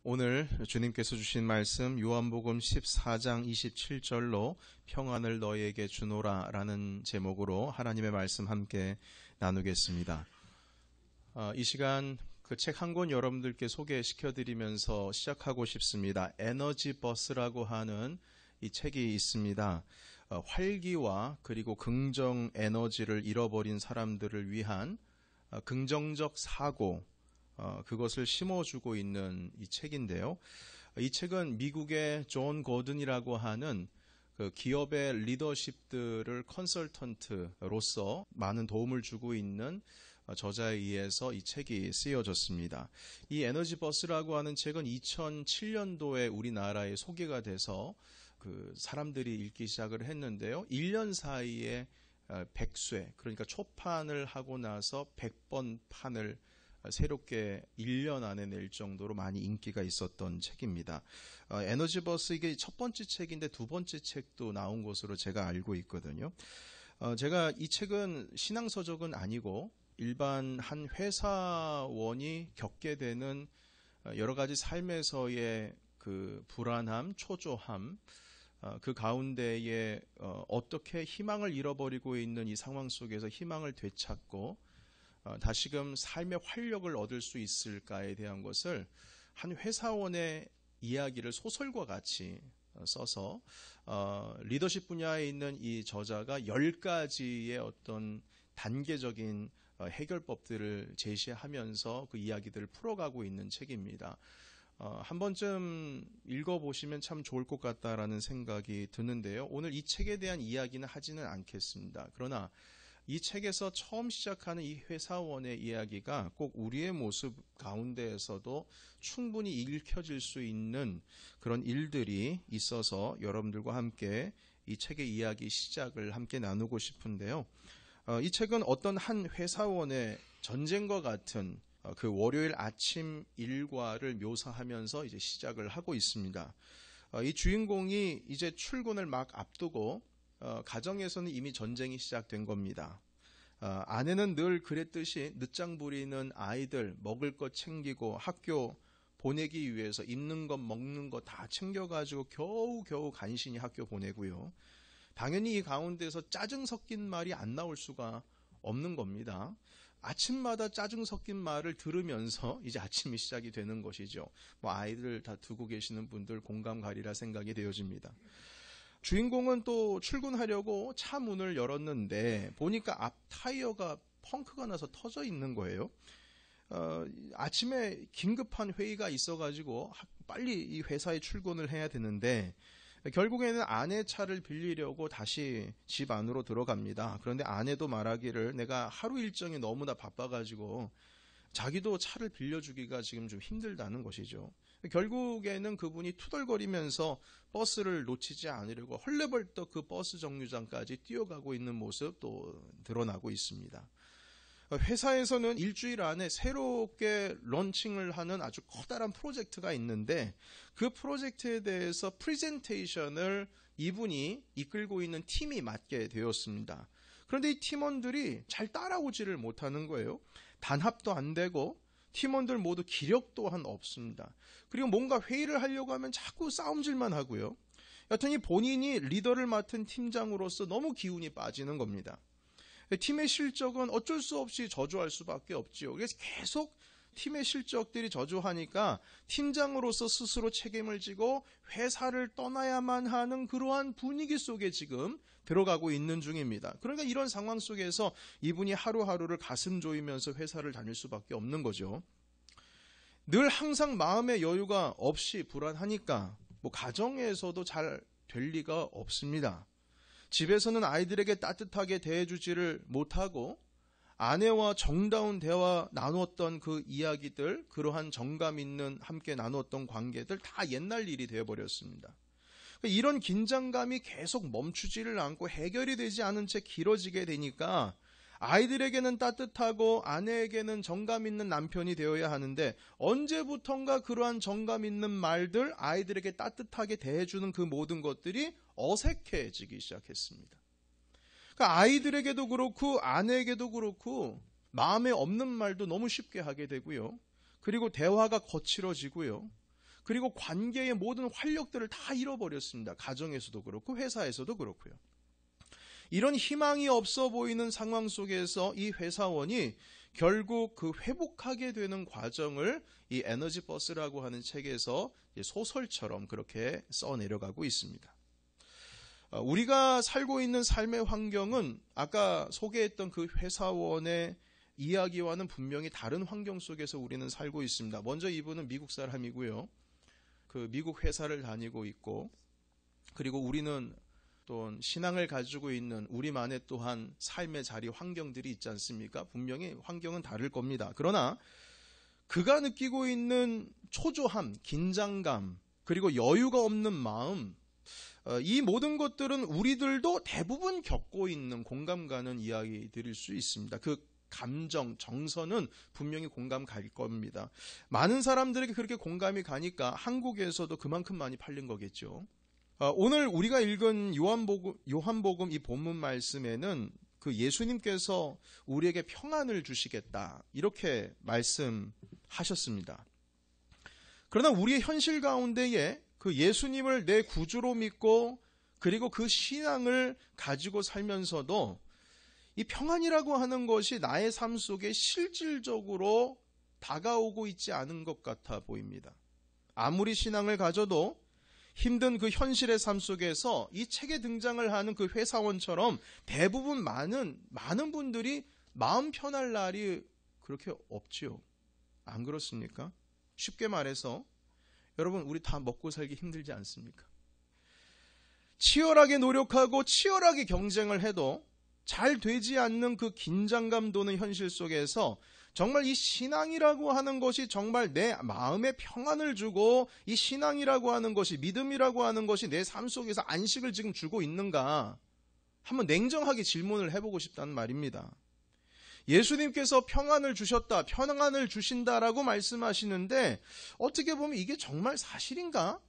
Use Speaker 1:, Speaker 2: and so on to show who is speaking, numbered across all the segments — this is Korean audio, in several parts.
Speaker 1: 오늘 주님께서 주신 말씀 요한복음 14장 27절로 평안을 너희에게 주노라 라는 제목으로 하나님의 말씀 함께 나누겠습니다. 이 시간 그 책 한 권 여러분들께 소개시켜드리면서 시작하고 싶습니다. 에너지 버스라고 하는 이 책이 있습니다. 활기와 그리고 긍정 에너지를 잃어버린 사람들을 위한 긍정적 사고, 그것을 심어주고 있는 이 책인데요. 이 책은 미국의 존 고든이라고 하는 그 기업의 리더십들을 컨설턴트로서 많은 도움을 주고 있는 저자에 의해서 이 책이 쓰여졌습니다. 이 에너지 버스라고 하는 책은 2007년도에 우리나라에 소개가 돼서 그 사람들이 읽기 시작을 했는데요. 1년 사이에 100쇄, 그러니까 초판을 하고 나서 100번 판을 새롭게 1년 안에 낼 정도로 많이 인기가 있었던 책입니다. 에너지 버스 이게 첫 번째 책인데 두 번째 책도 나온 것으로 제가 알고 있거든요. 제가 이 책은 신앙서적은 아니고 일반 한 회사원이 겪게 되는 여러 가지 삶에서의 그 불안함, 초조함, 그 가운데에 어떻게 희망을 잃어버리고 있는 이 상황 속에서 희망을 되찾고 다시금 삶의 활력을 얻을 수 있을까에 대한 것을 한 회사원의 이야기를 소설과 같이 써서 리더십 분야에 있는 이 저자가 10가지의 어떤 단계적인 해결법들을 제시하면서 그 이야기들을 풀어가고 있는 책입니다. 한 번쯤 읽어보시면 참 좋을 것 같다라는 생각이 드는데요. 오늘 이 책에 대한 이야기는 하지는 않겠습니다. 그러나 이 책에서 처음 시작하는 이 회사원의 이야기가 꼭 우리의 모습 가운데에서도 충분히 읽혀질 수 있는 그런 일들이 있어서 여러분들과 함께 이 책의 이야기 시작을 함께 나누고 싶은데요. 이 책은 어떤 한 회사원의 전쟁과 같은 그 월요일 아침 일과를 묘사하면서 이제 시작을 하고 있습니다. 이 주인공이 이제 출근을 막 앞두고 가정에서는 이미 전쟁이 시작된 겁니다. 아내는 늘 그랬듯이 늦장 부리는 아이들 먹을 것 챙기고 학교 보내기 위해서 입는 것 먹는 것 다 챙겨가지고 겨우 간신히 학교 보내고요. 당연히 이 가운데서 짜증 섞인 말이 안 나올 수가 없는 겁니다. 아침마다 짜증 섞인 말을 들으면서 이제 아침이 시작이 되는 것이죠. 아이들 다 두고 계시는 분들 공감 가리라 생각이 되어집니다. 주인공은 또 출근하려고 차 문을 열었는데 보니까 앞 타이어가 펑크가 나서 터져 있는 거예요. 아침에 긴급한 회의가 있어가지고 빨리 이 회사에 출근을 해야 되는데 결국에는 아내 차를 빌리려고 다시 집 안으로 들어갑니다. 그런데 아내도 말하기를 내가 하루 일정이 너무나 바빠가지고 자기도 차를 빌려주기가 지금 좀 힘들다는 것이죠. 결국에는 그분이 투덜거리면서 버스를 놓치지 않으려고 헐레벌떡 그 버스 정류장까지 뛰어가고 있는 모습도 드러나고 있습니다. 회사에서는 일주일 안에 새롭게 런칭을 하는 아주 커다란 프로젝트가 있는데 그 프로젝트에 대해서 프레젠테이션을 이분이 이끌고 있는 팀이 맡게 되었습니다. 그런데 이 팀원들이 잘 따라오지를 못하는 거예요. 단합도 안 되고 팀원들 모두 기력 또한 없습니다. 그리고 뭔가 회의를 하려고 하면 자꾸 싸움질만 하고요. 여튼이 본인이 리더를 맡은 팀장으로서 너무 기운이 빠지는 겁니다. 팀의 실적은 어쩔 수 없이 저조할 수밖에 없지요. 그래서 계속 팀의 실적들이 저조하니까 팀장으로서 스스로 책임을 지고 회사를 떠나야만 하는 그러한 분위기 속에 지금 들어가고 있는 중입니다. 그러니까 이런 상황 속에서 이분이 하루하루를 가슴 조이면서 회사를 다닐 수밖에 없는 거죠. 늘 항상 마음의 여유가 없이 불안하니까 가정에서도 잘 될 리가 없습니다. 집에서는 아이들에게 따뜻하게 대해주지를 못하고 아내와 정다운 대화 나누었던 그 이야기들, 그러한 정감 있는 함께 나누었던 관계들 다 옛날 일이 되어버렸습니다. 이런 긴장감이 계속 멈추지를 않고 해결이 되지 않은 채 길어지게 되니까 아이들에게는 따뜻하고 아내에게는 정감 있는 남편이 되어야 하는데 언제부턴가 그러한 정감 있는 말들, 아이들에게 따뜻하게 대해주는 그 모든 것들이 어색해지기 시작했습니다. 그러니까 아이들에게도 그렇고 아내에게도 그렇고 마음에 없는 말도 너무 쉽게 하게 되고요. 그리고 대화가 거칠어지고요. 그리고 관계의 모든 활력들을 다 잃어버렸습니다. 가정에서도 그렇고 회사에서도 그렇고요. 이런 희망이 없어 보이는 상황 속에서 이 회사원이 결국 그 회복하게 되는 과정을 이 에너지 버스라고 하는 책에서 소설처럼 그렇게 써내려가고 있습니다. 우리가 살고 있는 삶의 환경은 아까 소개했던 그 회사원의 이야기와는 분명히 다른 환경 속에서 우리는 살고 있습니다. 먼저 이분은 미국 사람이고요. 그 미국 회사를 다니고 있고, 그리고 우리는 또 신앙을 가지고 있는 우리만의 또한 삶의 자리 환경들이 있지 않습니까? 분명히 환경은 다를 겁니다. 그러나 그가 느끼고 있는 초조함, 긴장감, 그리고 여유가 없는 마음, 이 모든 것들은 우리들도 대부분 겪고 있는 공감 가는 이야기들일 수 있습니다. 그 감정, 정서는 분명히 공감 갈 겁니다. 많은 사람들에게 그렇게 공감이 가니까 한국에서도 그만큼 많이 팔린 거겠죠. 오늘 우리가 읽은 요한복음 이 본문 말씀에는 그 예수님께서 우리에게 평안을 주시겠다 이렇게 말씀하셨습니다. 그러나 우리의 현실 가운데에 그 예수님을 내 구주로 믿고 그리고 그 신앙을 가지고 살면서도 이 평안이라고 하는 것이 나의 삶 속에 실질적으로 다가오고 있지 않은 것 같아 보입니다. 아무리 신앙을 가져도 힘든 그 현실의 삶 속에서 이 책에 등장을 하는 그 회사원처럼 대부분 많은 분들이 마음 편할 날이 그렇게 없지요. 안 그렇습니까? 쉽게 말해서 여러분, 우리 다 먹고 살기 힘들지 않습니까? 치열하게 노력하고 치열하게 경쟁을 해도 잘 되지 않는 그 긴장감 도는 현실 속에서 정말 이 신앙이라고 하는 것이 정말 내 마음에 평안을 주고 이 신앙이라고 하는 것이, 믿음이라고 하는 것이 내 삶 속에서 안식을 지금 주고 있는가 한번 냉정하게 질문을 해보고 싶다는 말입니다. 예수님께서 평안을 주셨다, 평안을 주신다라고 말씀하시는데 어떻게 보면 이게 정말 사실인가?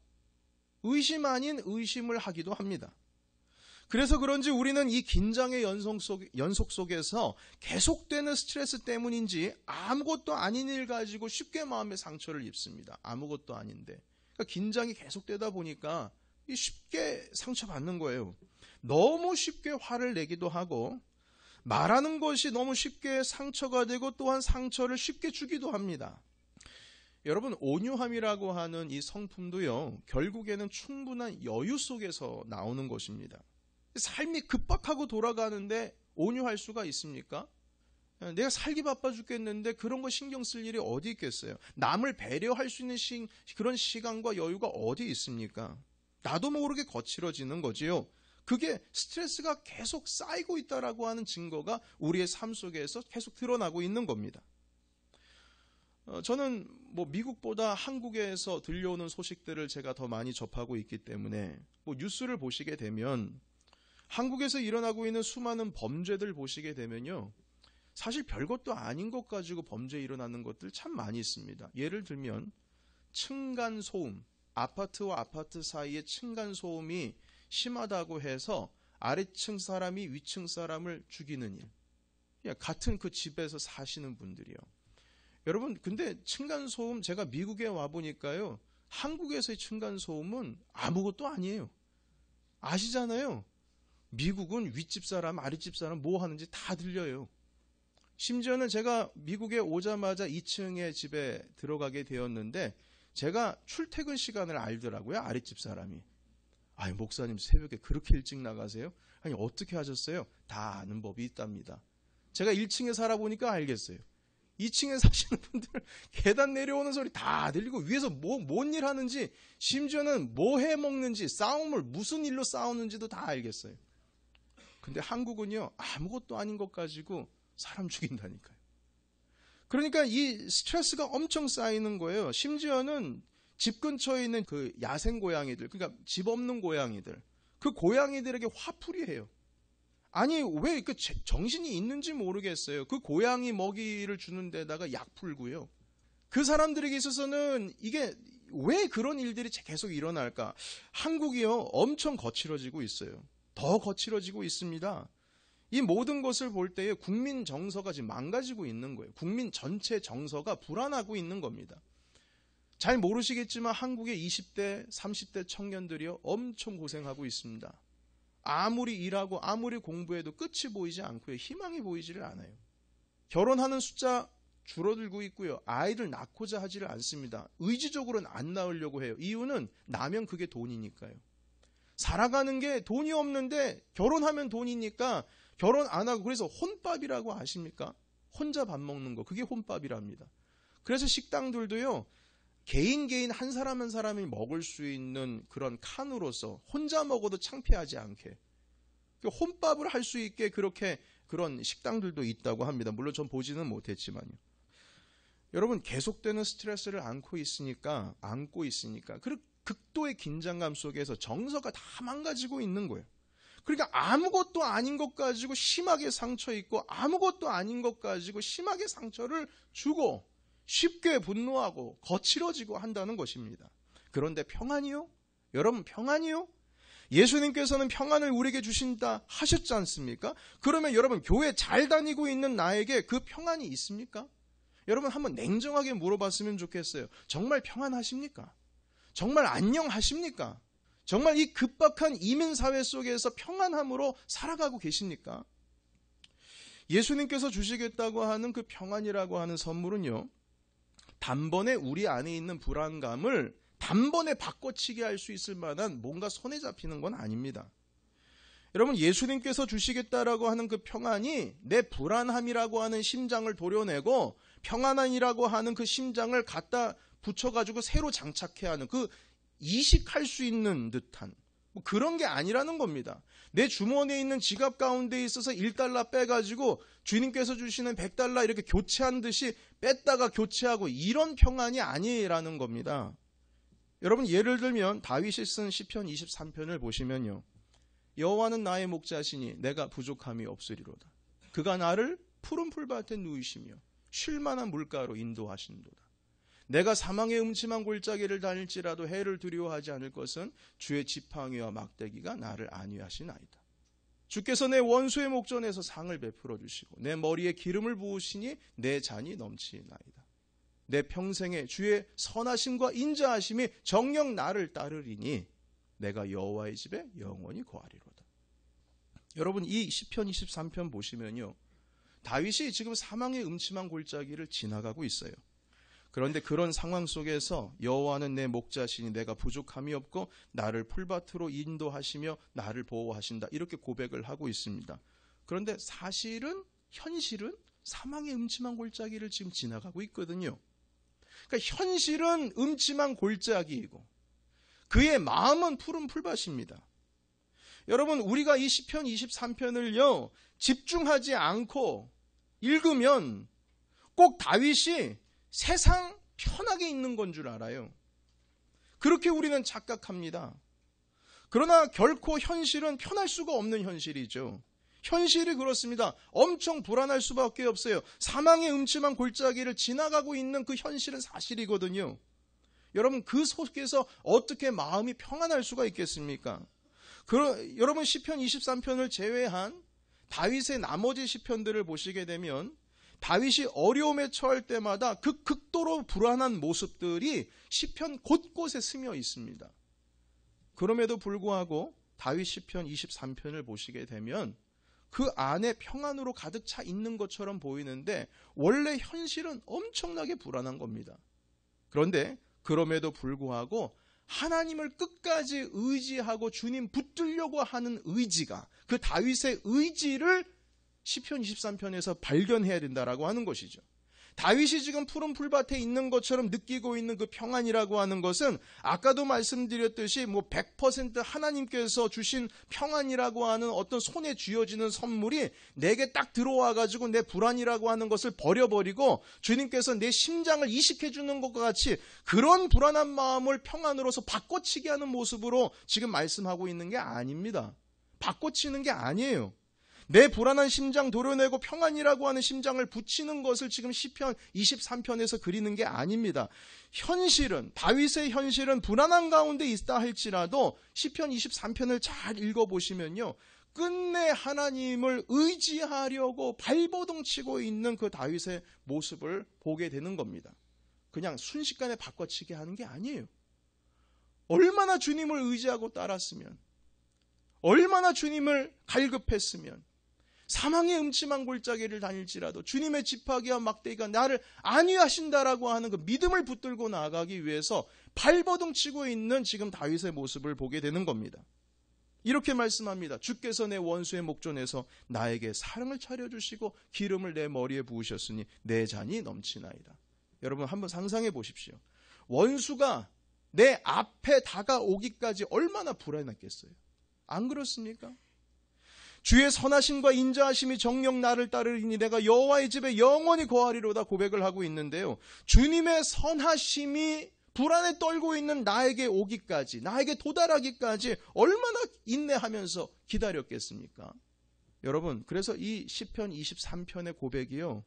Speaker 1: 의심 아닌 의심을 하기도 합니다. 그래서 그런지 우리는 이 긴장의 연속 속에서 계속되는 스트레스 때문인지 아무것도 아닌 일 가지고 쉽게 마음의 상처를 입습니다. 아무것도 아닌데. 그러니까 긴장이 계속되다 보니까 쉽게 상처받는 거예요. 너무 쉽게 화를 내기도 하고 말하는 것이 너무 쉽게 상처가 되고 또한 상처를 쉽게 주기도 합니다. 여러분, 온유함이라고 하는 이 성품도요, 결국에는 충분한 여유 속에서 나오는 것입니다. 삶이 급박하고 돌아가는데 온유할 수가 있습니까? 내가 살기 바빠 죽겠는데 그런 거 신경 쓸 일이 어디 있겠어요? 남을 배려할 수 있는 그런 시간과 여유가 어디 있습니까? 나도 모르게 거칠어지는 거지요. 그게 스트레스가 계속 쌓이고 있다라고 하는 증거가 우리의 삶 속에서 계속 드러나고 있는 겁니다. 저는 미국보다 한국에서 들려오는 소식들을 제가 더 많이 접하고 있기 때문에 뉴스를 보시게 되면 한국에서 일어나고 있는 수많은 범죄들 보시게 되면요, 사실 별것도 아닌 것 가지고 범죄 일어나는 것들 참 많이 있습니다. 예를 들면 층간소음, 아파트와 아파트 사이에 층간소음이 심하다고 해서 아래층 사람이 위층 사람을 죽이는 일. 같은 그 집에서 사시는 분들이요. 여러분, 근데 층간소음, 제가 미국에 와보니까요, 한국에서의 층간소음은 아무것도 아니에요. 아시잖아요. 미국은 윗집 사람, 아랫집 사람 뭐 하는지 다 들려요. 심지어는 제가 미국에 오자마자 2층의 집에 들어가게 되었는데 제가 출퇴근 시간을 알더라고요, 아랫집 사람이. 아니, 목사님 새벽에 그렇게 일찍 나가세요? 아니, 어떻게 하셨어요? 다 아는 법이 있답니다. 제가 1층에 살아보니까 알겠어요. 2층에 사시는 분들 계단 내려오는 소리 다 들리고 위에서 뭔 일 하는지, 심지어는 뭐 해 먹는지, 무슨 일로 싸우는지도 다 알겠어요. 근데 한국은요, 아무것도 아닌 것 가지고 사람 죽인다니까요. 그러니까 이 스트레스가 엄청 쌓이는 거예요. 심지어는 집 근처에 있는 그 야생 고양이들, 그러니까 집 없는 고양이들, 그 고양이들에게 화풀이해요. 아니, 왜 그 정신이 있는지 모르겠어요. 그 고양이 먹이를 주는 데다가 약 풀고요. 그 사람들에게 있어서는 이게 왜 그런 일들이 계속 일어날까? 한국이요, 엄청 거칠어지고 있어요. 더 거칠어지고 있습니다. 이 모든 것을 볼 때에 국민 정서가 지금 망가지고 있는 거예요. 국민 전체 정서가 불안하고 있는 겁니다. 잘 모르시겠지만 한국의 20대, 30대 청년들이요 엄청 고생하고 있습니다. 아무리 일하고 아무리 공부해도 끝이 보이지 않고요. 희망이 보이지를 않아요. 결혼하는 숫자 줄어들고 있고요. 아이들 낳고자 하지를 않습니다. 의지적으로는 안 낳으려고 해요. 이유는 나면 그게 돈이니까요. 살아가는 게 돈이 없는데 결혼하면 돈이니까 결혼 안 하고, 그래서 혼밥이라고 아십니까? 혼자 밥 먹는 거, 그게 혼밥이랍니다. 그래서 식당들도요 개인 한 사람 한 사람이 먹을 수 있는 그런 칸으로서 혼자 먹어도 창피하지 않게 혼밥을 할 수 있게 그렇게 그런 식당들도 있다고 합니다. 물론 전 보지는 못했지만요. 여러분, 계속되는 스트레스를 안고 있으니까 그 극도의 긴장감 속에서 정서가 다 망가지고 있는 거예요. 그러니까 아무것도 아닌 것 가지고 심하게 상처 있고 아무것도 아닌 것 가지고 심하게 상처를 주고 쉽게 분노하고 거칠어지고 한다는 것입니다. 그런데 평안이요? 여러분, 평안이요? 예수님께서는 평안을 우리에게 주신다 하셨지 않습니까? 그러면 여러분, 교회 잘 다니고 있는 나에게 그 평안이 있습니까? 여러분, 한번 냉정하게 물어봤으면 좋겠어요. 정말 평안하십니까? 정말 안녕하십니까? 정말 이 급박한 이민사회 속에서 평안함으로 살아가고 계십니까? 예수님께서 주시겠다고 하는 그 평안이라고 하는 선물은요, 단번에 우리 안에 있는 불안감을 단번에 바꿔치게 할 수 있을 만한 뭔가 손에 잡히는 건 아닙니다. 여러분, 예수님께서 주시겠다라고 하는 그 평안이 내 불안함이라고 하는 심장을 도려내고 평안함이라고 하는 그 심장을 갖다 붙여가지고 새로 장착해야 하는, 그 이식할 수 있는 듯한 그런 게 아니라는 겁니다. 내 주머니에 있는 지갑 가운데 있어서 1달러 빼가지고 주님께서 주시는 100달러 이렇게 교체한 듯이 뺐다가 교체하고 이런 평안이 아니라는 겁니다. 여러분, 예를 들면 다윗이 쓴 시편 23편을 보시면요, 여호와는 나의 목자시니 내가 부족함이 없으리로다. 그가 나를 푸른 풀밭에 누이시며 쉴만한 물가로 인도하신도다. 내가 사망의 음침한 골짜기를 다닐지라도 해를 두려워하지 않을 것은 주의 지팡이와 막대기가 나를 안위하시나이다. 주께서 내 원수의 목전에서 상을 베풀어 주시고 내 머리에 기름을 부으시니 내 잔이 넘치나이다. 내 평생에 주의 선하심과 인자하심이 정녕 나를 따르리니 내가 여호와의 집에 영원히 거하리로다. 여러분, 이 시편 23편 보시면요, 다윗이 지금 사망의 음침한 골짜기를 지나가고 있어요. 그런데 그런 상황 속에서 여호와는 내 목자시니 내가 부족함이 없고 나를 풀밭으로 인도하시며 나를 보호하신다, 이렇게 고백을 하고 있습니다. 그런데 사실은, 현실은 사망의 음침한 골짜기를 지금 지나가고 있거든요. 그러니까 현실은 음침한 골짜기이고 그의 마음은 푸른 풀밭입니다. 여러분, 우리가 이 시편 23편을요 집중하지 않고 읽으면 꼭 다윗이 세상 편하게 있는 건 줄 알아요. 그렇게 우리는 착각합니다. 그러나 결코 현실은 편할 수가 없는 현실이죠. 현실이 그렇습니다. 엄청 불안할 수밖에 없어요. 사망의 음침한 골짜기를 지나가고 있는 그 현실은 사실이거든요. 여러분, 그 속에서 어떻게 마음이 평안할 수가 있겠습니까? 여러분, 시편 23편을 제외한 다윗의 나머지 시편들을 보시게 되면 다윗이 어려움에 처할 때마다 그 극도로 불안한 모습들이 시편 곳곳에 스며 있습니다. 그럼에도 불구하고 다윗 시편 23편을 보시게 되면 그 안에 평안으로 가득 차 있는 것처럼 보이는데 원래 현실은 엄청나게 불안한 겁니다. 그런데 그럼에도 불구하고 하나님을 끝까지 의지하고 주님 붙들려고 하는 의지가, 그 다윗의 의지를 시편 23편에서 발견해야 된다라고 하는 것이죠. 다윗이 지금 푸른 풀밭에 있는 것처럼 느끼고 있는 그 평안이라고 하는 것은 아까도 말씀드렸듯이 100% 하나님께서 주신 평안이라고 하는 어떤 손에 쥐어지는 선물이 내게 딱 들어와 가지고 내 불안이라고 하는 것을 버려버리고 주님께서 내 심장을 이식해 주는 것과 같이 그런 불안한 마음을 평안으로서 바꿔치게 하는 모습으로 지금 말씀하고 있는 게 아닙니다. 바꿔치는 게 아니에요. 내 불안한 심장 도려내고 평안이라고 하는 심장을 붙이는 것을 지금 시편 23편에서 그리는 게 아닙니다. 현실은, 다윗의 현실은 불안한 가운데 있다 할지라도 시편 23편을 잘 읽어보시면요, 끝내 하나님을 의지하려고 발버둥치고 있는 그 다윗의 모습을 보게 되는 겁니다. 그냥 순식간에 바꿔치게 하는 게 아니에요. 얼마나 주님을 의지하고 따랐으면, 얼마나 주님을 갈급했으면, 사망의 음침한 골짜기를 다닐지라도 주님의 지팡이와 막대기가 나를 안위하신다라고 하는 그 믿음을 붙들고 나아가기 위해서 발버둥 치고 있는 지금 다윗의 모습을 보게 되는 겁니다. 이렇게 말씀합니다. 주께서 내 원수의 목전에서 나에게 사랑을 차려주시고 기름을 내 머리에 부으셨으니 내 잔이 넘치나이다. 여러분 한번 상상해 보십시오. 원수가 내 앞에 다가오기까지 얼마나 불안했겠어요. 안 그렇습니까? 주의 선하심과 인자하심이 정녕 나를 따르리니 내가 여호와의 집에 영원히 거하리로다 고백을 하고 있는데요. 주님의 선하심이 불안에 떨고 있는 나에게 오기까지, 나에게 도달하기까지 얼마나 인내하면서 기다렸겠습니까? 여러분, 그래서 이 시편 23편의 고백이요,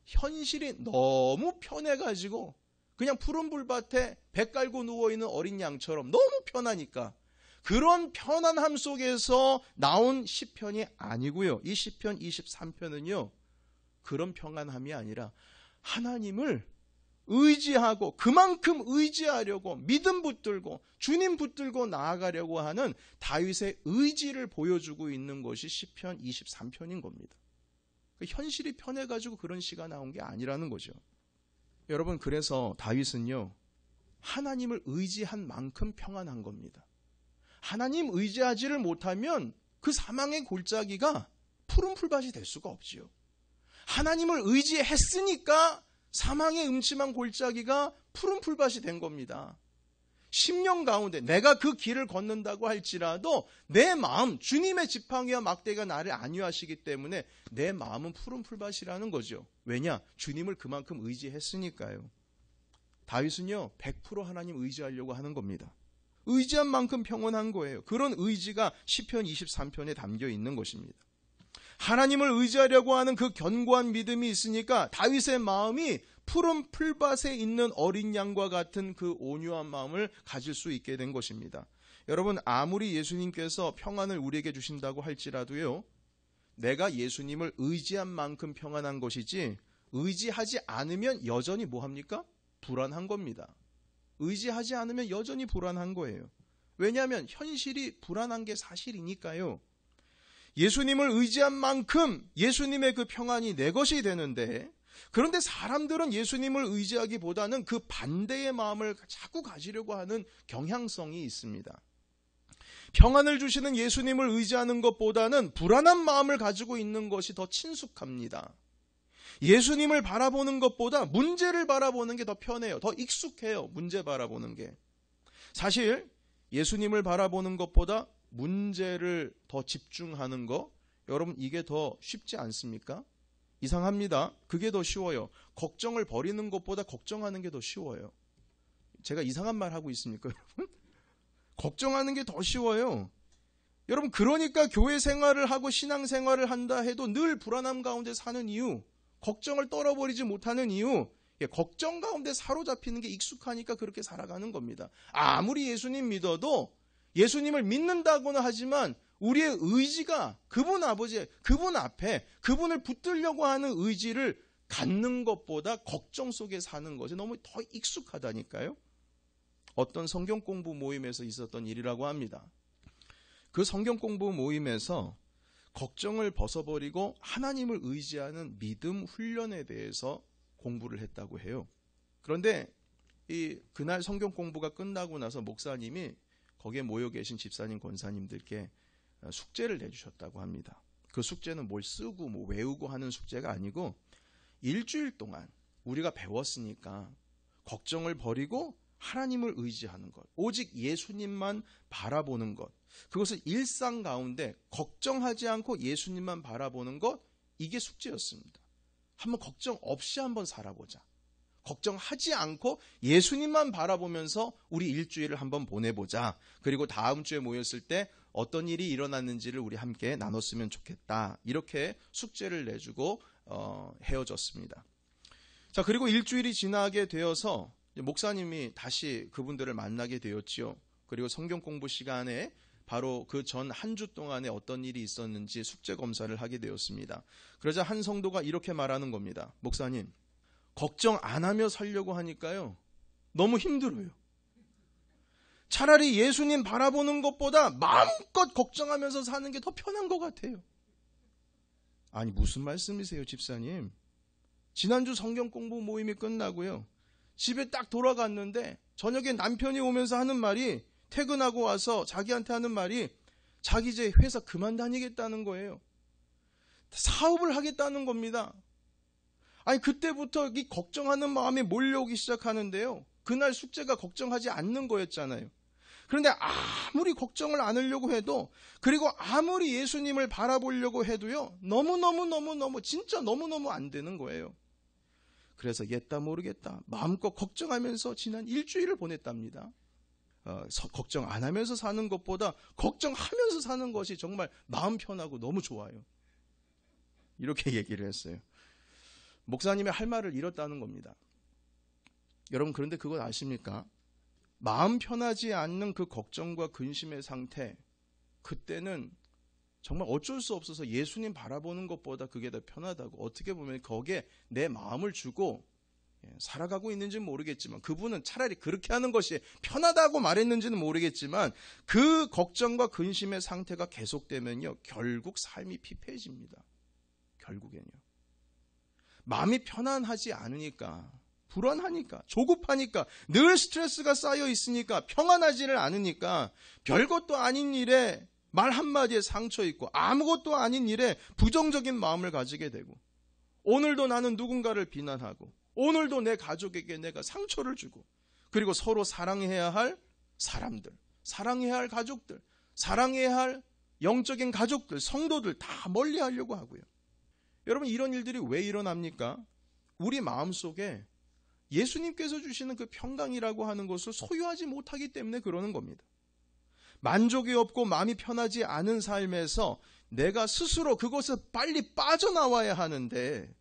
Speaker 1: 현실이 너무 편해가지고 그냥 푸른 불밭에 배 깔고 누워있는 어린 양처럼 너무 편하니까 그런 편안함 속에서 나온 시편이 아니고요. 이 시편 23편은요. 그런 평안함이 아니라 하나님을 의지하고 그만큼 의지하려고 믿음 붙들고 주님 붙들고 나아가려고 하는 다윗의 의지를 보여주고 있는 것이 시편 23편인 겁니다. 현실이 편해가지고 그런 시가 나온 게 아니라는 거죠. 여러분 그래서 다윗은요. 하나님을 의지한 만큼 평안한 겁니다. 하나님 의지하지를 못하면 그 사망의 골짜기가 푸른 풀밭이 될 수가 없지요. 하나님을 의지했으니까 사망의 음침한 골짜기가 푸른 풀밭이 된 겁니다. 10년 가운데 내가 그 길을 걷는다고 할지라도 내 마음, 주님의 지팡이와 막대가 나를 안위하시기 때문에 내 마음은 푸른 풀밭이라는 거죠. 왜냐? 주님을 그만큼 의지했으니까요. 다윗은요 100% 하나님 의지하려고 하는 겁니다. 의지한 만큼 평온한 거예요. 그런 의지가 시편 23편에 담겨 있는 것입니다. 하나님을 의지하려고 하는 그 견고한 믿음이 있으니까 다윗의 마음이 푸른 풀밭에 있는 어린 양과 같은 그 온유한 마음을 가질 수 있게 된 것입니다. 여러분 아무리 예수님께서 평안을 우리에게 주신다고 할지라도요. 내가 예수님을 의지한 만큼 평안한 것이지 의지하지 않으면 여전히 뭐합니까? 불안한 겁니다. 의지하지 않으면 여전히 불안한 거예요. 왜냐하면 현실이 불안한 게 사실이니까요. 예수님을 의지한 만큼 예수님의 그 평안이 내 것이 되는데 그런데 사람들은 예수님을 의지하기보다는 그 반대의 마음을 자꾸 가지려고 하는 경향성이 있습니다. 평안을 주시는 예수님을 의지하는 것보다는 불안한 마음을 가지고 있는 것이 더 친숙합니다. 예수님을 바라보는 것보다 문제를 바라보는 게 더 편해요. 더 익숙해요. 문제 바라보는 게. 사실 예수님을 바라보는 것보다 문제를 더 집중하는 거 여러분 이게 더 쉽지 않습니까? 이상합니다. 그게 더 쉬워요. 걱정을 버리는 것보다 걱정하는 게 더 쉬워요. 제가 이상한 말 하고 있습니까, 여러분? 걱정하는 게 더 쉬워요. 여러분 그러니까 교회 생활을 하고 신앙 생활을 한다 해도 늘 불안함 가운데 사는 이유, 걱정을 떨어버리지 못하는 이유, 걱정 가운데 사로잡히는 게 익숙하니까 그렇게 살아가는 겁니다. 아무리 예수님 믿어도 예수님을 믿는다고는 하지만 우리의 의지가 그분 아버지, 그분 앞에 그분을 붙들려고 하는 의지를 갖는 것보다 걱정 속에 사는 것이 너무 더 익숙하다니까요. 어떤 성경 공부 모임에서 있었던 일이라고 합니다. 그 성경 공부 모임에서 걱정을 벗어버리고 하나님을 의지하는 믿음 훈련에 대해서 공부를 했다고 해요. 그런데 그날 성경 공부가 끝나고 나서 목사님이 거기에 모여 계신 집사님, 권사님들께 숙제를 내주셨다고 합니다. 그 숙제는 뭘 쓰고 뭐 외우고 하는 숙제가 아니고 일주일 동안 우리가 배웠으니까 걱정을 버리고 하나님을 의지하는 것, 오직 예수님만 바라보는 것, 그것을 일상 가운데 걱정하지 않고 예수님만 바라보는 것, 이게 숙제였습니다. 한번 걱정 없이 한번 살아보자. 걱정하지 않고 예수님만 바라보면서 우리 일주일을 한번 보내보자. 그리고 다음 주에 모였을 때 어떤 일이 일어났는지를 우리 함께 나눴으면 좋겠다. 이렇게 숙제를 내주고 헤어졌습니다. 자, 그리고 일주일이 지나게 되어서 목사님이 다시 그분들을 만나게 되었지요. 그리고 성경 공부 시간에 바로 그 전 한 주 동안에 어떤 일이 있었는지 숙제 검사를 하게 되었습니다. 그러자 한 성도가 이렇게 말하는 겁니다. 목사님, 걱정 안 하며 살려고 하니까요. 너무 힘들어요. 차라리 예수님 바라보는 것보다 마음껏 걱정하면서 사는 게 더 편한 것 같아요. 아니, 무슨 말씀이세요, 집사님? 지난주 성경 공부 모임이 끝나고요. 집에 딱 돌아갔는데 저녁에 남편이 오면서 하는 말이, 퇴근하고 와서 자기한테 하는 말이, 자기 이제 회사 그만 다니겠다는 거예요. 사업을 하겠다는 겁니다. 아니, 그때부터 이 걱정하는 마음이 몰려오기 시작하는데요. 그날 숙제가 걱정하지 않는 거였잖아요. 그런데 아무리 걱정을 안 하려고 해도, 그리고 아무리 예수님을 바라보려고 해도요, 너무너무 진짜 너무너무 안 되는 거예요. 그래서 옛다 모르겠다 마음껏 걱정하면서 지난 일주일을 보냈답니다. 걱정 안 하면서 사는 것보다 걱정하면서 사는 것이 정말 마음 편하고 너무 좋아요. 이렇게 얘기를 했어요. 목사님의 할 말을 잃었다는 겁니다. 여러분, 그런데 그거 아십니까? 마음 편하지 않는 그 걱정과 근심의 상태, 그때는 정말 어쩔 수 없어서 예수님 바라보는 것보다 그게 더 편하다고, 어떻게 보면 거기에 내 마음을 주고 살아가고 있는지는 모르겠지만, 그분은 차라리 그렇게 하는 것이 편하다고 말했는지는 모르겠지만, 그 걱정과 근심의 상태가 계속되면요, 결국 삶이 피폐해집니다. 결국엔요. 마음이 편안하지 않으니까, 불안하니까, 조급하니까, 늘 스트레스가 쌓여 있으니까, 평안하지를 않으니까, 별것도 아닌 일에 말 한마디에 상처 있고, 아무것도 아닌 일에 부정적인 마음을 가지게 되고, 오늘도 나는 누군가를 비난하고, 오늘도 내 가족에게 내가 상처를 주고, 그리고 서로 사랑해야 할 사람들, 사랑해야 할 가족들, 사랑해야 할 영적인 가족들, 성도들 다 멀리 하려고 하고요. 여러분, 이런 일들이 왜 일어납니까? 우리 마음속에 예수님께서 주시는 그 평강이라고 하는 것을 소유하지 못하기 때문에 그러는 겁니다. 만족이 없고 마음이 편하지 않은 삶에서 내가 스스로 그것을 빨리 빠져나와야 하는데,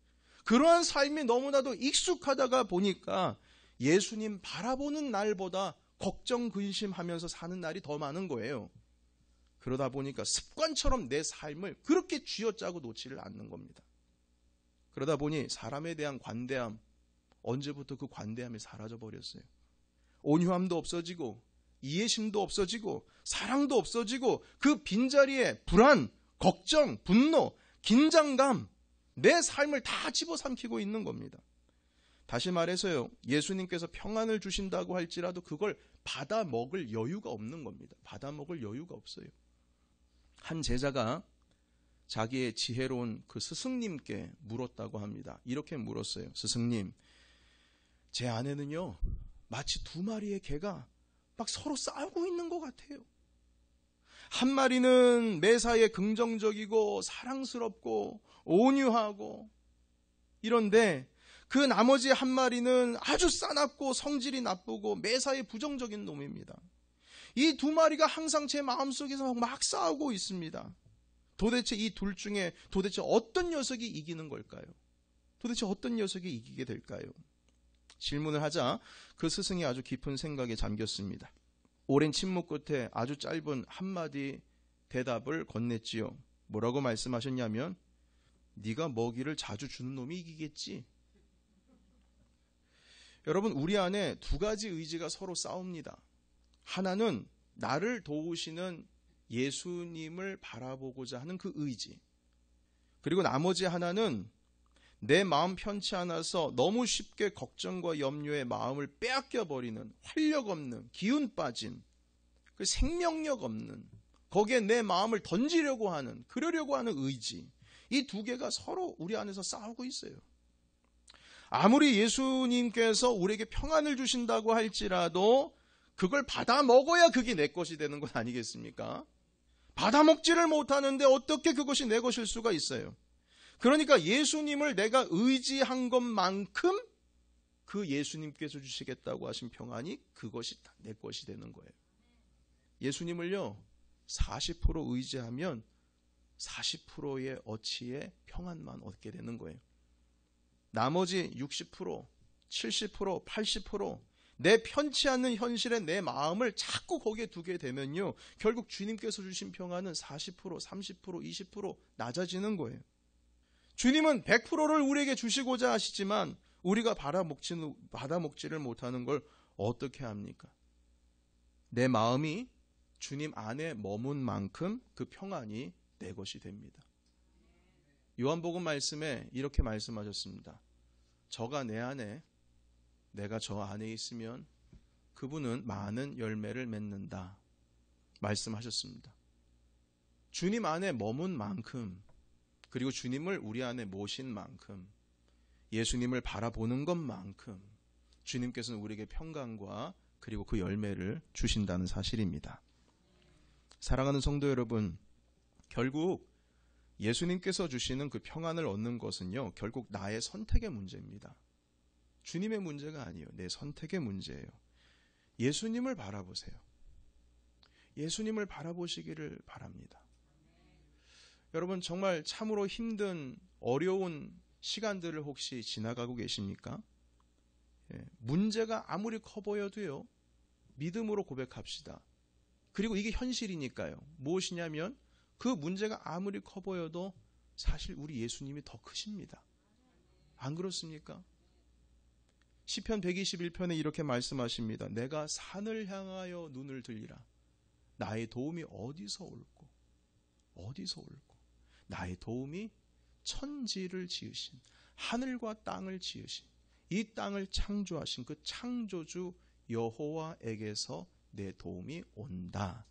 Speaker 1: 그러한 삶이 너무나도 익숙하다가 보니까 예수님 바라보는 날보다 걱정 근심하면서 사는 날이 더 많은 거예요. 그러다 보니까 습관처럼 내 삶을 그렇게 쥐어짜고 놓지를 않는 겁니다. 그러다 보니 사람에 대한 관대함, 언제부터 그 관대함이 사라져 버렸어요. 온유함도 없어지고, 이해심도 없어지고, 사랑도 없어지고, 그 빈자리에 불안, 걱정, 분노, 긴장감, 내 삶을 다 집어삼키고 있는 겁니다. 다시 말해서요, 예수님께서 평안을 주신다고 할지라도 그걸 받아 먹을 여유가 없는 겁니다. 받아 먹을 여유가 없어요. 한 제자가 자기의 지혜로운 그 스승님께 물었다고 합니다. 이렇게 물었어요. 스승님, 제 안에는요, 마치 두 마리의 개가 막 서로 싸우고 있는 것 같아요. 한 마리는 매사에 긍정적이고 사랑스럽고 온유하고 이런데, 그 나머지 한 마리는 아주 싸납고 성질이 나쁘고 매사에 부정적인 놈입니다. 이 두 마리가 항상 제 마음속에서 막 싸우고 있습니다. 도대체 이 둘 중에 도대체 어떤 녀석이 이기는 걸까요? 도대체 어떤 녀석이 이기게 될까요? 질문을 하자 그 스승이 아주 깊은 생각에 잠겼습니다. 오랜 침묵 끝에 아주 짧은 한마디 대답을 건넸지요. 뭐라고 말씀하셨냐면, 네가 먹이를 자주 주는 놈이 이기겠지. 여러분, 우리 안에 두 가지 의지가 서로 싸웁니다. 하나는 나를 도우시는 예수님을 바라보고자 하는 그 의지, 그리고 나머지 하나는 내 마음 편치 않아서 너무 쉽게 걱정과 염려에 마음을 빼앗겨버리는, 활력 없는, 기운 빠진, 그 생명력 없는, 거기에 내 마음을 던지려고 하는, 그러려고 하는 의지, 이 두 개가 서로 우리 안에서 싸우고 있어요. 아무리 예수님께서 우리에게 평안을 주신다고 할지라도 그걸 받아 먹어야 그게 내 것이 되는 것 아니겠습니까? 받아 먹지를 못하는데 어떻게 그것이 내 것일 수가 있어요? 그러니까 예수님을 내가 의지한 것만큼 그 예수님께서 주시겠다고 하신 평안이 그것이 다 내 것이 되는 거예요. 예수님을요, 40% 의지하면 40%의 어치의 평안만 얻게 되는 거예요. 나머지 60%, 70%, 80% 내 편치 않는 현실에 내 마음을 자꾸 거기에 두게 되면요, 결국 주님께서 주신 평안은 40%, 30%, 20% 낮아지는 거예요. 주님은 100%를 우리에게 주시고자 하시지만 우리가 받아먹지를 못하는 걸 어떻게 합니까? 내 마음이 주님 안에 머문 만큼 그 평안이 내 것이 됩니다. 요한복음 말씀에 이렇게 말씀하셨습니다. 저가 내 안에, 내가 저 안에 있으면 그분은 많은 열매를 맺는다 말씀하셨습니다. 주님 안에 머문 만큼, 그리고 주님을 우리 안에 모신 만큼, 예수님을 바라보는 것만큼 주님께서는 우리에게 평강과 그리고 그 열매를 주신다는 사실입니다. 사랑하는 성도 여러분, 결국 예수님께서 주시는 그 평안을 얻는 것은요, 결국 나의 선택의 문제입니다. 주님의 문제가 아니에요. 내 선택의 문제예요. 예수님을 바라보세요. 예수님을 바라보시기를 바랍니다. 여러분, 정말 참으로 힘든 어려운 시간들을 혹시 지나가고 계십니까? 문제가 아무리 커 보여도요, 믿음으로 고백합시다. 그리고 이게 현실이니까요. 무엇이냐면 그 문제가 아무리 커 보여도 사실 우리 예수님이 더 크십니다. 안 그렇습니까? 시편 121편에 이렇게 말씀하십니다. 내가 산을 향하여 눈을 들리라. 나의 도움이 어디서 올꼬? 어디서 올꼬? 나의 도움이 천지를 지으신, 하늘과 땅을 지으신, 이 땅을 창조하신 그 창조주 여호와에게서 내 도움이 온다.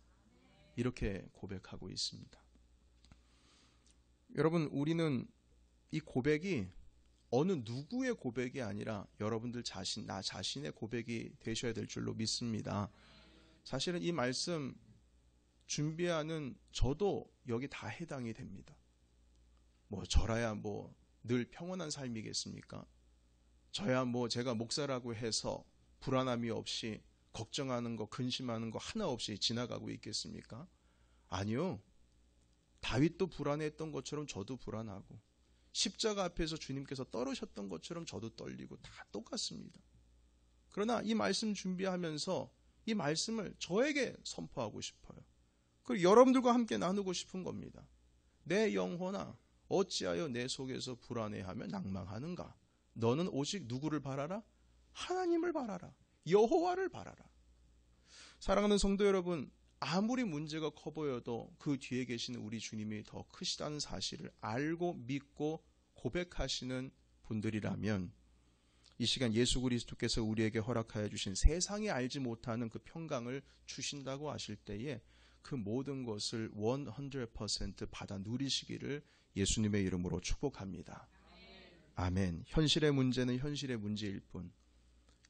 Speaker 1: 이렇게 고백하고 있습니다. 여러분, 우리는 이 고백이 어느 누구의 고백이 아니라 여러분들 자신, 나 자신의 고백이 되셔야 될 줄로 믿습니다. 사실은 이 말씀 준비하는 저도 여기 다 해당이 됩니다. 저라야 늘 평온한 삶이겠습니까? 저야 제가 목사라고 해서 불안함이 없이 걱정하는 거, 근심하는 거 하나 없이 지나가고 있겠습니까? 아니요. 다윗도 불안했던 것처럼 저도 불안하고, 십자가 앞에서 주님께서 떨으셨던 것처럼 저도 떨리고, 다 똑같습니다. 그러나 이 말씀 준비하면서 이 말씀을 저에게 선포하고 싶어요. 그리고 여러분들과 함께 나누고 싶은 겁니다. 내 영혼아, 어찌하여 내 속에서 불안해하며 낭망하는가? 너는 오직 누구를 바라라? 하나님을 바라라. 여호와를 바라라. 사랑하는 성도 여러분, 아무리 문제가 커 보여도 그 뒤에 계시는 우리 주님이 더 크시다는 사실을 알고 믿고 고백하시는 분들이라면, 이 시간 예수 그리스도께서 우리에게 허락하여 주신 세상이 알지 못하는 그 평강을 주신다고 하실 때에 그 모든 것을 100% 받아 누리시기를 예수님의 이름으로 축복합니다. 아멘. 현실의 문제는 현실의 문제일 뿐,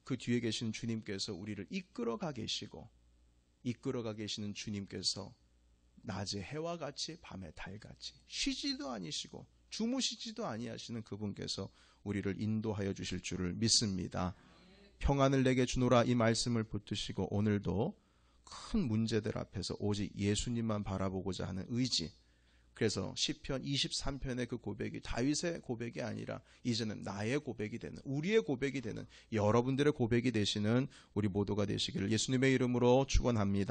Speaker 1: 그 뒤에 계신 주님께서 우리를 이끌어가 계시고, 이끌어가 계시는 주님께서 낮에 해와 같이 밤에 달같이 쉬지도 아니시고 주무시지도 아니하시는 그분께서 우리를 인도하여 주실 줄을 믿습니다. 평안을 내게 주노라, 이 말씀을 붙드시고 오늘도 큰 문제들 앞에서 오직 예수님만 바라보고자 하는 의지, 그래서 시편 23편의 그 고백이 다윗의 고백이 아니라 이제는 나의 고백이 되는, 우리의 고백이 되는, 여러분들의 고백이 되시는 우리 모두가 되시기를 예수님의 이름으로 축원합니다.